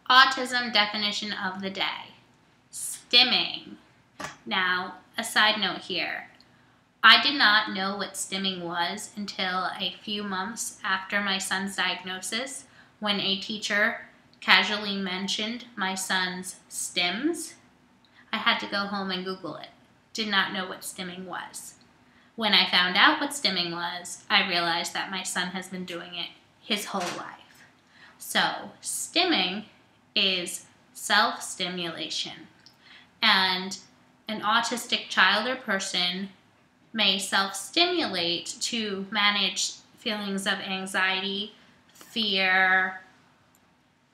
Autism definition of the day. Stimming. Now, a side note here. I did not know what stimming was until a few months after my son's diagnosis, when a teacher casually mentioned my son's stims. I had to go home and Google it. Did not know what stimming was. When I found out what stimming was, I realized that my son has been doing it his whole life. So, stimming is self-stimulation. And an autistic child or person may self-stimulate to manage feelings of anxiety, fear,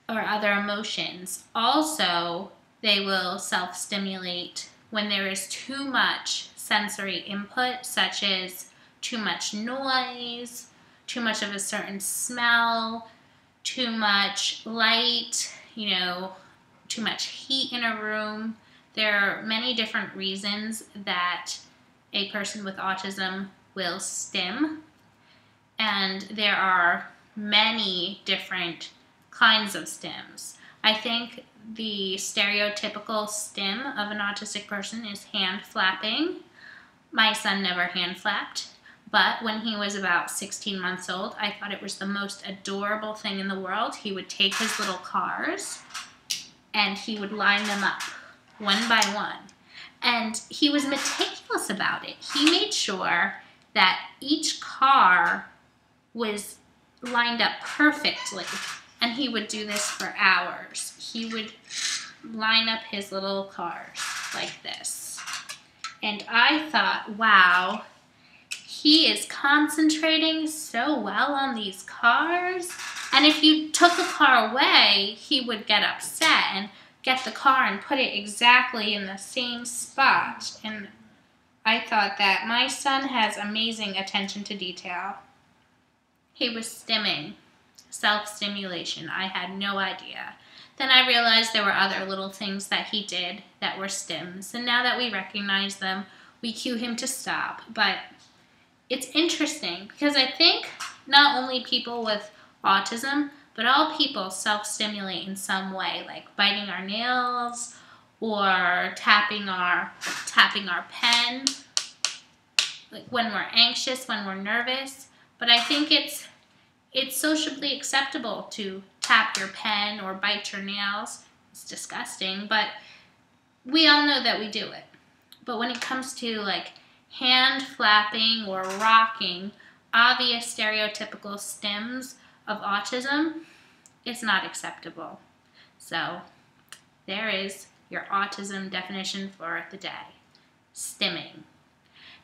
or other emotions. Also, they will self-stimulate when there is too much sensory input, such as too much noise, too much of a certain smell, too much light, too much heat in a room. There are many different reasons that a person with autism will stim, and there are many different kinds of stims. I think the stereotypical stim of an autistic person is hand flapping. My son never hand flapped, but when he was about 16 months old, I thought it was the most adorable thing in the world. He would take his little cars and he would line them up one by one. And he was meticulous about it. He made sure that each car was lined up perfectly. And he would do this for hours. He would line up his little cars like this. And I thought, wow, he is concentrating so well on these cars. And if you took a car away, he would get upset and get the car and put it exactly in the same spot. And I thought that my son has amazing attention to detail. He was stimming, self-stimulation. I had no idea. Then I realized there were other little things that he did that were stims. And now that we recognize them, we cue him to stop. But it's interesting because I think not only people with autism, but all people self-stimulate in some way, like biting our nails or tapping our pen, like when we're anxious, when we're nervous. But I think it's socially acceptable to tap your pen or bite your nails. It's disgusting, but we all know that we do it. But when it comes to like hand flapping or rocking, obvious stereotypical stims of autism, it's not acceptable. So there is your autism definition for the day. Stimming.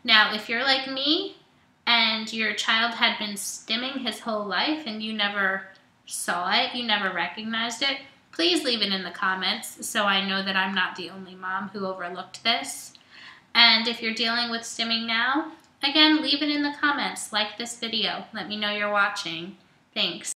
Now, if you're like me and your child had been stimming his whole life and you never saw it, you never recognized it, please leave it in the comments so I know that I'm not the only mom who overlooked this. And if you're dealing with stimming now, again, leave it in the comments. Like this video. Let me know you're watching. Thanks.